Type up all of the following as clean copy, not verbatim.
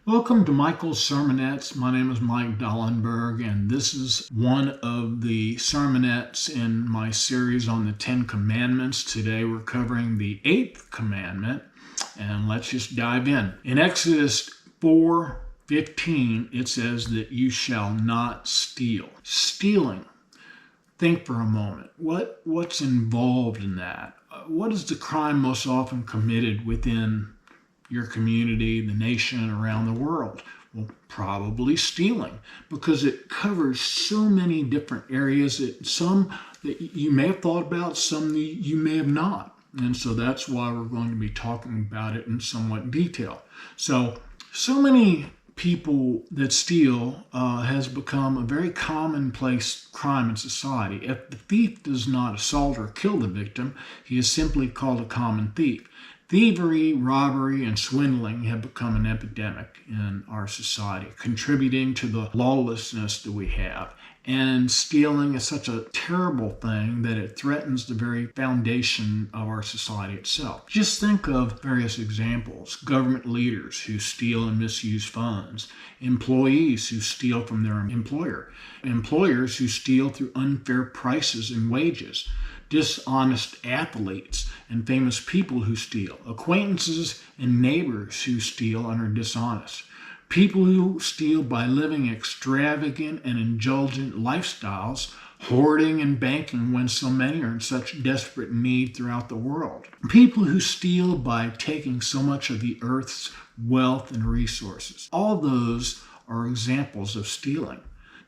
Welcome to Michael's Sermonettes. My name is Mike Dallenberg, and this is one of the sermonettes in my series on the Ten Commandments. Today we're covering the eighth commandment, and let's just dive in. In Exodus 4:15, it says that you shall not steal. Stealing. Think for a moment. What's involved in that? What is the crime most often committed within your community, the nation, around the world? Well, probably stealing, because it covers so many different areas, some that you may have thought about, some that you may have not. And so that's why we're going to be talking about it in somewhat detail. So many people that steal has become a very commonplace crime in society. If the thief does not assault or kill the victim, he is simply called a common thief. Thievery, robbery, and swindling have become an epidemic in our society, contributing to the lawlessness that we have. And stealing is such a terrible thing that it threatens the very foundation of our society itself. Just think of various examples: government leaders who steal and misuse funds, employees who steal from their employer, employers who steal through unfair prices and wages, dishonest athletes and famous people who steal, acquaintances and neighbors who steal and are dishonest, people who steal by living extravagant and indulgent lifestyles, hoarding and banking when so many are in such desperate need throughout the world, people who steal by taking so much of the earth's wealth and resources. All those are examples of stealing.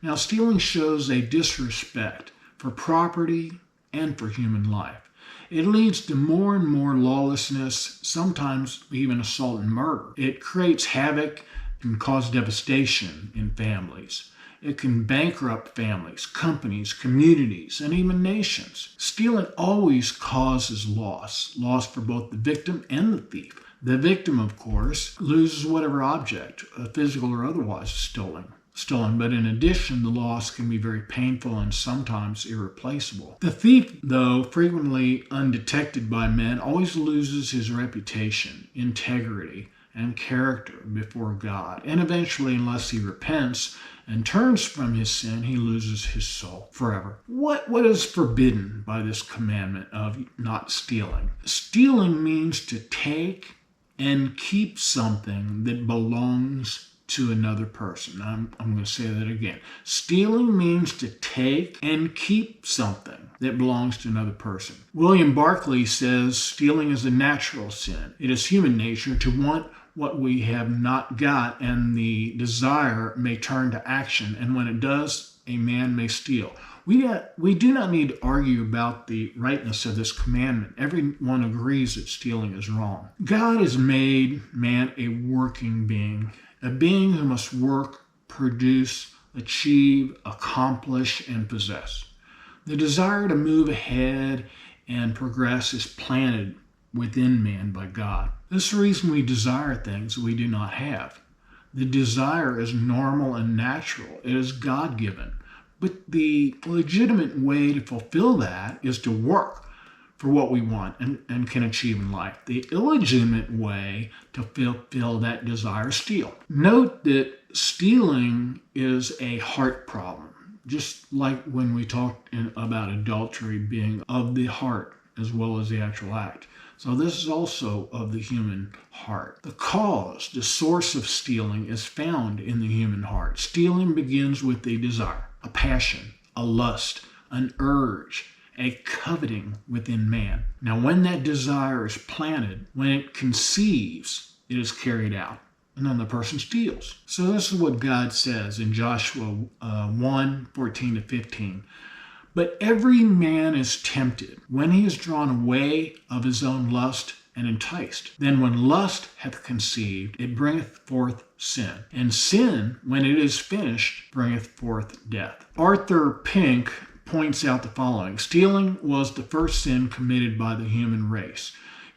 Now, stealing shows a disrespect for property and for human life. It leads to more and more lawlessness, sometimes even assault and murder. It creates havoc and causes devastation in families. It can bankrupt families, companies, communities, and even nations. Stealing always causes loss for both the victim and the thief. The victim, of course, loses whatever object, physical or otherwise, is stolen. But in addition, the loss can be very painful and sometimes irreplaceable. The thief, though frequently undetected by men, always loses his reputation, integrity, and character before God. And eventually, unless he repents and turns from his sin, he loses his soul forever. What is forbidden by this commandment of not stealing? Stealing means to take and keep something that belongs to another person. I'm going to say that again. Stealing means to take and keep something that belongs to another person. William Barclay says stealing is a natural sin. It is human nature to want what we have not got, and the desire may turn to action, and when it does, a man may steal. We do not need to argue about the rightness of this commandment. Everyone agrees that stealing is wrong. God has made man a working being, a being who must work, produce, achieve, accomplish, and possess. The desire to move ahead and progress is planted within man by God. This is the reason we desire things we do not have. The desire is normal and natural. It is God-given. But the legitimate way to fulfill that is to work for what we want and can achieve in life. The illegitimate way to fulfill that desire is steal. Note that stealing is a heart problem, just like when we talked about adultery being of the heart as well as the actual act. So this is also of the human heart. The cause, the source of stealing is found in the human heart. Stealing begins with a desire, a passion, a lust, an urge, a coveting within man. Now, when that desire is planted, when it conceives, it is carried out, and then the person steals. So this is what God says in Joshua 1:14-15. But every man is tempted when he is drawn away of his own lust and enticed. Then when lust hath conceived, it bringeth forth sin. And sin, when it is finished, bringeth forth death. Arthur Pink points out the following: stealing was the first sin committed by the human race.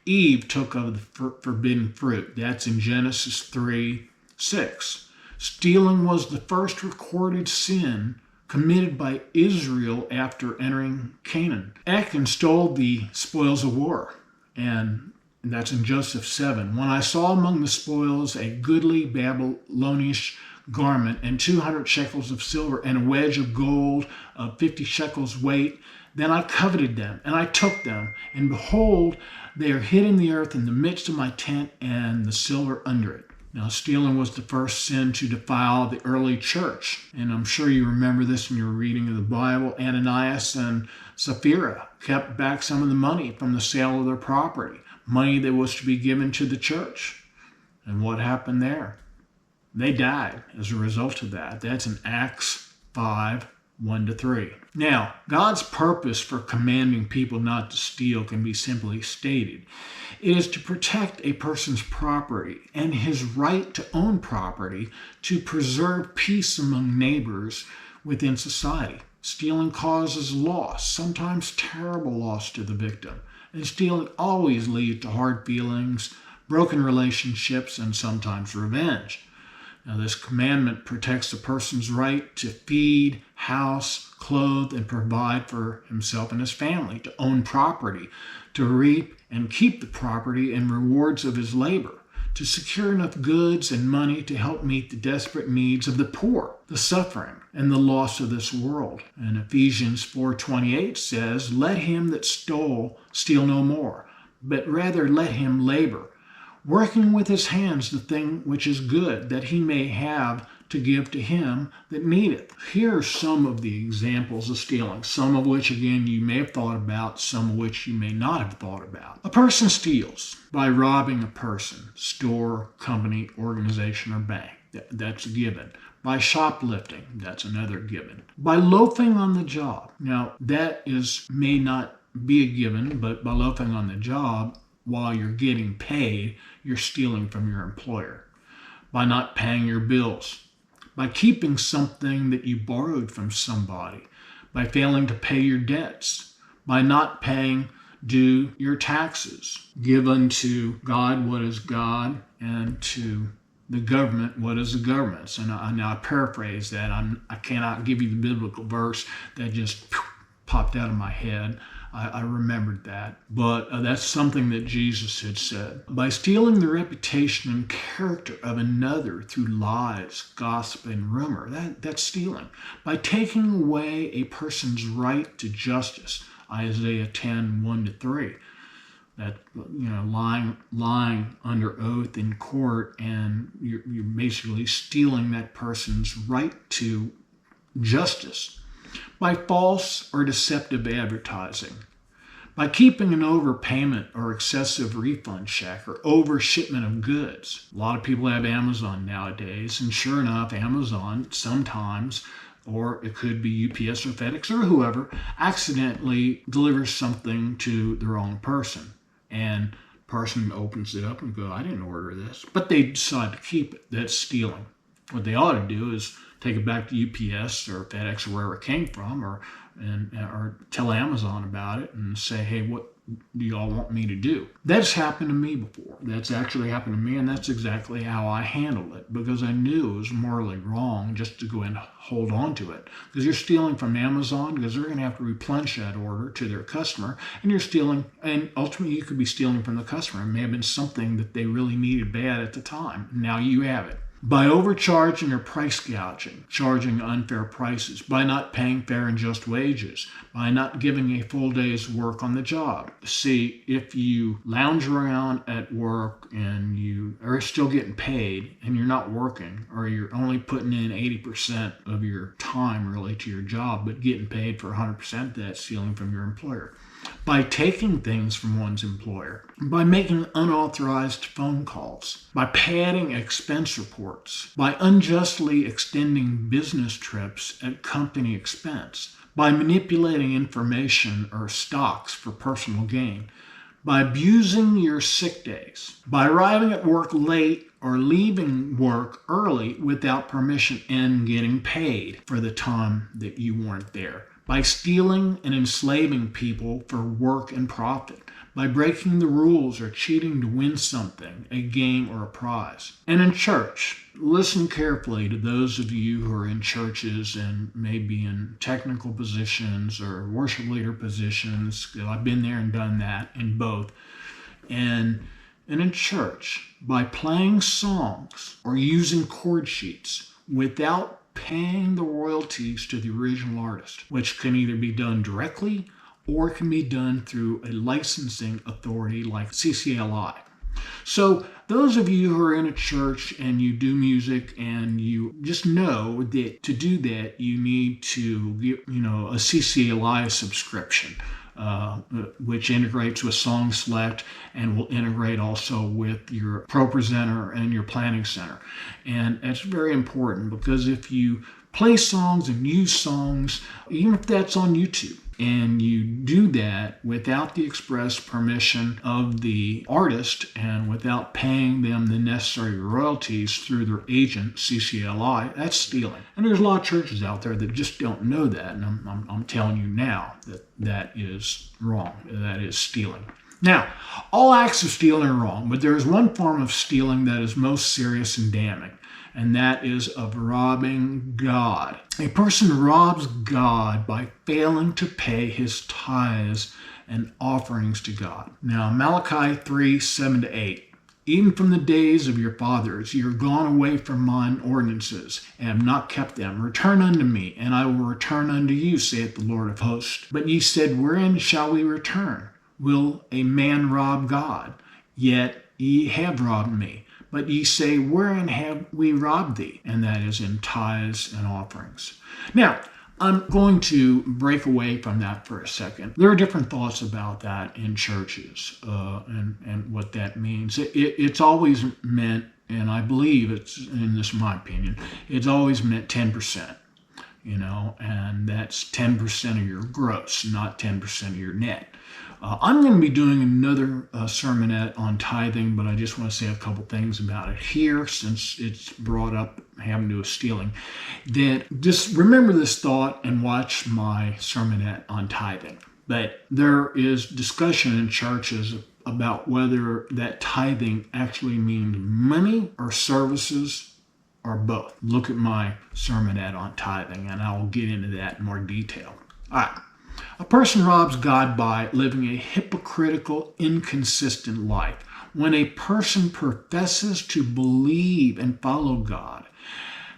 Eve took of the forbidden fruit. That's in Genesis 3:6. Stealing was the first recorded sin committed by Israel after entering Canaan. Achan stole the spoils of war, and And that's in Joseph 7. When I saw among the spoils a goodly Babylonish garment and 200 shekels of silver and a wedge of gold of 50 shekels weight, then I coveted them, and I took them. And behold, they are hid in the earth in the midst of my tent, and the silver under it. Now, stealing was the first sin to defile the early church. And I'm sure you remember this in your reading of the Bible. Ananias and Sapphira kept back some of the money from the sale of their property, money that was to be given to the church. And what happened there? They died as a result of that. That's in Acts 5, 1-3. Now, God's purpose for commanding people not to steal can be simply stated. It is to protect a person's property and his right to own property, to preserve peace among neighbors within society. Stealing causes loss, sometimes terrible loss to the victim. And stealing always leads to hard feelings, broken relationships, and sometimes revenge. Now, this commandment protects a person's right to feed, house, clothe, and provide for himself and his family, to own property, to reap and keep the property and rewards of his labor, to secure enough goods and money to help meet the desperate needs of the poor, the suffering, and the loss of this world. And Ephesians 4:28 says, "Let him that stole steal no more, but rather let him labor, working with his hands the thing which is good, that he may have to give to him that needeth." Here are some of the examples of stealing, some of which, again, you may have thought about, some of which you may not have thought about. A person steals by robbing a person, store, company, organization, or bank. That's a given. By shoplifting, that's another given. By loafing on the job. Now, that may not be a given, but by loafing on the job, while you're getting paid, you're stealing from your employer. By not paying your bills. By keeping something that you borrowed from somebody. By failing to pay your debts. By not paying due your taxes. Give unto God what is God, and to the government what is the government's. And now I paraphrase that. I cannot give you the biblical verse that just popped out of my head. I remembered that. But that's something that Jesus had said. By stealing the reputation and character of another through lies, gossip, and rumor, that's stealing. By taking away a person's right to justice, Isaiah 10, 1-3. That, lying under oath in court, and you're basically stealing that person's right to justice. By false or deceptive advertising. By keeping an overpayment or excessive refund check or overshipment of goods. A lot of people have Amazon nowadays, and sure enough, Amazon sometimes, or it could be UPS or FedEx or whoever, accidentally delivers something to the wrong person. And the person opens it up and goes, "I didn't order this." But they decide to keep it. That's stealing. What they ought to do is take it back to UPS or FedEx or wherever it came from, or tell Amazon about it and say, "Hey, what do y'all want me to do?" That's happened to me before. That's actually happened to me, and that's exactly how I handled it, because I knew it was morally wrong just to go and hold on to it. Because you're stealing from Amazon, because they're going to have to replenish that order to their customer, and you're stealing, and ultimately you could be stealing from the customer. It may have been something that they really needed bad at the time. Now you have it. By overcharging or price gouging, charging unfair prices, by not paying fair and just wages, by not giving a full day's work on the job. See, if you lounge around at work and you are still getting paid and you're not working, or you're only putting in 80% of your time really to your job, but getting paid for 100% of that, stealing from your employer. By taking things from one's employer, by making unauthorized phone calls, by padding expense reports, by unjustly extending business trips at company expense, by manipulating information or stocks for personal gain, by abusing your sick days, by arriving at work late or leaving work early without permission and getting paid for the time that you weren't there, by stealing and enslaving people for work and profit, by breaking the rules or cheating to win something, a game or a prize. And in church, listen carefully to those of you who are in churches and maybe in technical positions or worship leader positions. I've been there and done that in both. And in church, by playing songs or using chord sheets without paying the royalties to the original artist, which can either be done directly or can be done through a licensing authority like CCLI. So those of you who are in a church and you do music, and you just know that to do that you need to get a CCLI subscription, which integrates with Song Select and will integrate also with your Pro Presenter and your Planning Center. And that's very important, because if you play songs and use songs, even if that's on YouTube, and you do that without the express permission of the artist and without paying them the necessary royalties through their agent, CCLI, that's stealing. And there's a lot of churches out there that just don't know that, and I'm telling you now that is wrong. That is stealing. Now, all acts of stealing are wrong, but there is one form of stealing that is most serious and damning, and that is of robbing God. A person robs God by failing to pay his tithes and offerings to God. Now, Malachi 3:7-8. Even from the days of your fathers, you are gone away from mine ordinances, and have not kept them. Return unto me, and I will return unto you, saith the Lord of hosts. But ye said, wherein shall we return? Will a man rob God? Yet ye have robbed me. But ye say, wherein have we robbed thee? And that is in tithes and offerings. Now, I'm going to break away from that for a second. There are different thoughts about that in churches and what that means. It's always meant, and I believe it's, and this is my opinion, it's always meant 10%. And that's 10% of your gross, not 10% of your net. I'm going to be doing another sermonette on tithing, but I just want to say a couple things about it here, since it's brought up having to do with stealing. That just remember this thought and watch my sermonette on tithing. But there is discussion in churches about whether that tithing actually means money or services or both. Look at my sermonette on tithing, and I will get into that in more detail. All right. A person robs God by living a hypocritical, inconsistent life. When a person professes to believe and follow God,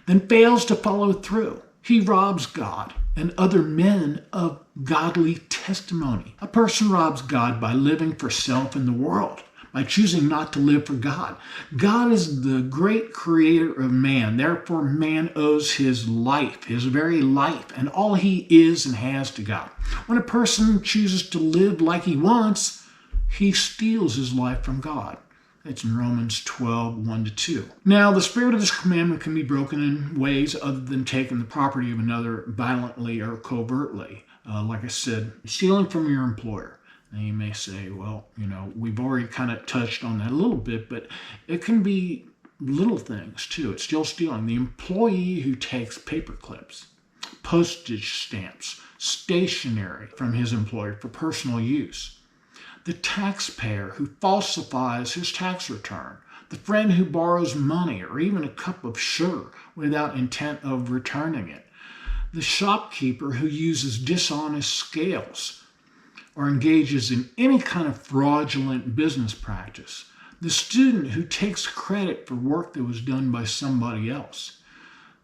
then fails to follow through, he robs God and other men of godly testimony. A person robs God by living for self and the world, by choosing not to live for God. God is the great creator of man. Therefore, man owes his life, his very life, and all he is and has to God. When a person chooses to live like he wants, he steals his life from God. It's in Romans 12:1-2. Now, the spirit of this commandment can be broken in ways other than taking the property of another violently or covertly. Like I said, stealing from your employer. Now you may say, well, we've already kind of touched on that a little bit, but it can be little things too. It's still stealing. The employee who takes paper clips, postage stamps, stationery from his employer for personal use. The taxpayer who falsifies his tax return. The friend who borrows money or even a cup of sugar without intent of returning it. The shopkeeper who uses dishonest scales or engages in any kind of fraudulent business practice. The student who takes credit for work that was done by somebody else.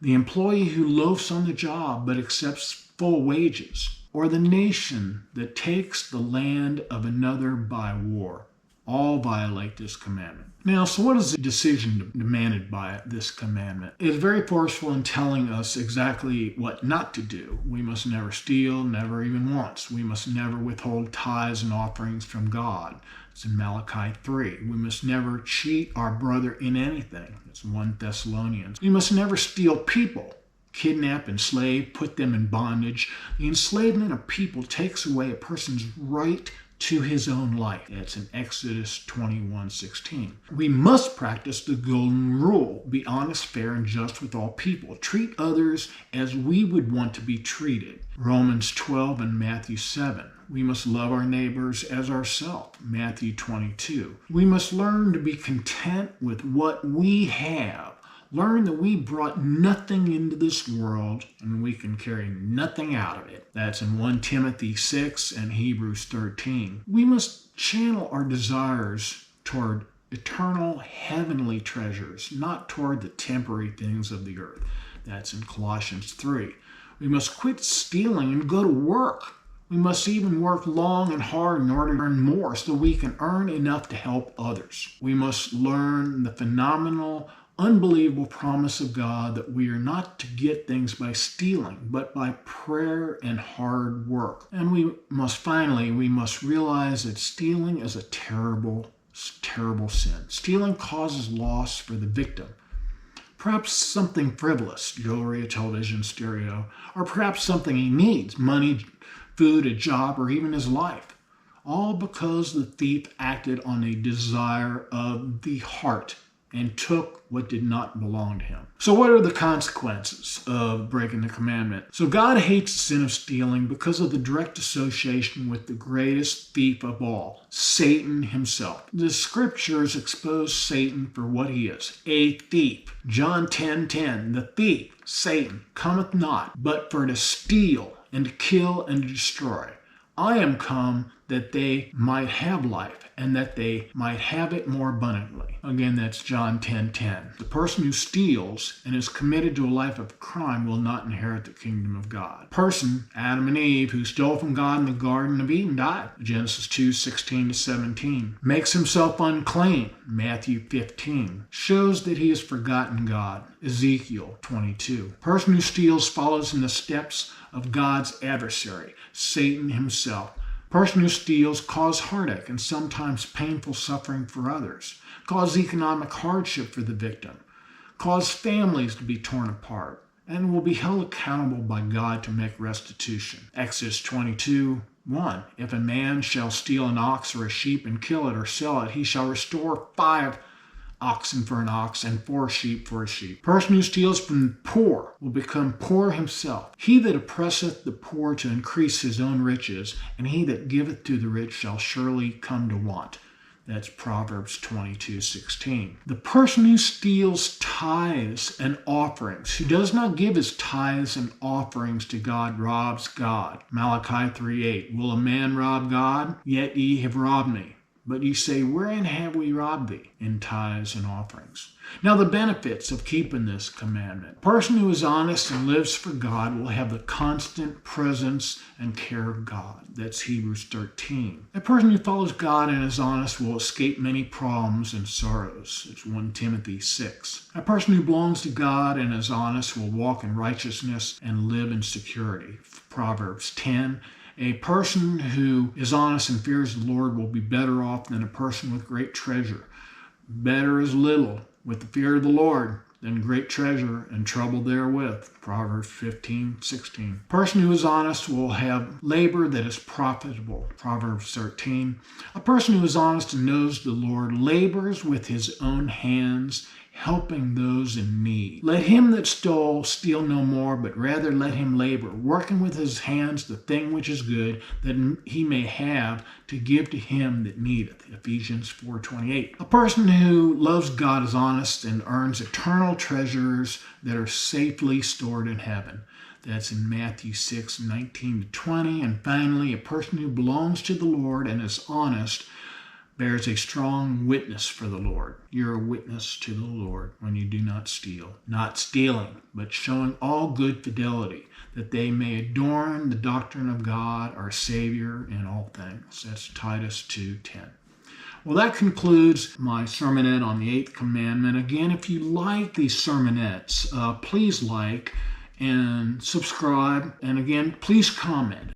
The employee who loafs on the job but accepts full wages. Or the nation that takes the land of another by war. All violate this commandment. Now, so what is the decision demanded by this commandment? It is very forceful in telling us exactly what not to do. We must never steal, never even once. We must never withhold tithes and offerings from God. It's in Malachi 3. We must never cheat our brother in anything. It's 1 Thessalonians. We must never steal people, kidnap, enslave, put them in bondage. The enslavement of people takes away a person's right to his own life. That's in Exodus 21:16. We must practice the golden rule. Be honest, fair, and just with all people. Treat others as we would want to be treated. Romans 12 and Matthew 7. We must love our neighbors as ourselves. Matthew 22. We must learn to be content with what we have, Learn that we brought nothing into this world and we can carry nothing out of it. That's in 1 Timothy 6 and Hebrews 13. We must channel our desires toward eternal heavenly treasures, not toward the temporary things of the earth. That's in Colossians 3. We must quit stealing and go to work. We must even work long and hard in order to earn more so we can earn enough to help others. We must learn the phenomenal, unbelievable promise of God that we are not to get things by stealing, but by prayer and hard work. And we must realize that stealing is a terrible sin. Stealing causes loss for the victim. Perhaps something frivolous, jewelry, a television, stereo, or perhaps something he needs, money, food, a job, or even his life. All because the thief acted on a desire of the heart and took what did not belong to him. So what are the consequences of breaking the commandment? So God hates the sin of stealing because of the direct association with the greatest thief of all, Satan himself. The scriptures expose Satan for what he is, a thief. John 10:10, the thief, Satan, cometh not, but for to steal and to kill and to destroy. I am come that they might have life, and that they might have it more abundantly. Again, that's John 10:10. The person who steals and is committed to a life of crime will not inherit the kingdom of God. Person, Adam and Eve, who stole from God in the Garden of Eden, died. Genesis 2:16-17. Makes himself unclean. Matthew 15. Shows that he has forgotten God. Ezekiel 22. Person who steals follows in the steps of God's adversary, Satan himself. Person who steals causes heartache and sometimes painful suffering for others, causes economic hardship for the victim, causes families to be torn apart, and will be held accountable by God to make restitution. Exodus 22:1. If a man shall steal an ox or a sheep and kill it or sell it, he shall restore 5 oxen for an ox and 4 sheep for a sheep. Person who steals from the poor will become poor himself. He that oppresseth the poor to increase his own riches, and he that giveth to the rich shall surely come to want. That's Proverbs 22:16. The person who steals tithes and offerings, who does not give his tithes and offerings to God, robs God. Malachi 3:8. Will a man rob God? Yet ye have robbed me. But ye say, wherein have we robbed thee? In tithes and offerings. Now the benefits of keeping this commandment. A person who is honest and lives for God will have the constant presence and care of God. That's Hebrews 13. A person who follows God and is honest will escape many problems and sorrows. It's 1 Timothy 6. A person who belongs to God and is honest will walk in righteousness and live in security. Proverbs 10. A person who is honest and fears the Lord will be better off than a person with great treasure. Better is little with the fear of the Lord than great treasure and trouble therewith. Proverbs 15:16. A person who is honest will have labor that is profitable. Proverbs 13. A person who is honest and knows the Lord labors with his own hands, helping those in need. Let him that stole steal no more, but rather let him labor, working with his hands the thing which is good, that he may have to give to him that needeth. Ephesians 4:28. A person who loves God is honest and earns eternal treasures that are safely stored in heaven. That's in Matthew 6:19-20. And finally, a person who belongs to the Lord and is honest bears a strong witness for the Lord. You're a witness to the Lord when you do not steal. Not stealing, but showing all good fidelity, that they may adorn the doctrine of God, our Savior, in all things. That's Titus 2:10. Well, that concludes my sermonette on the 8th commandment. Again, if you like these sermonettes, please like and subscribe. And again, please comment.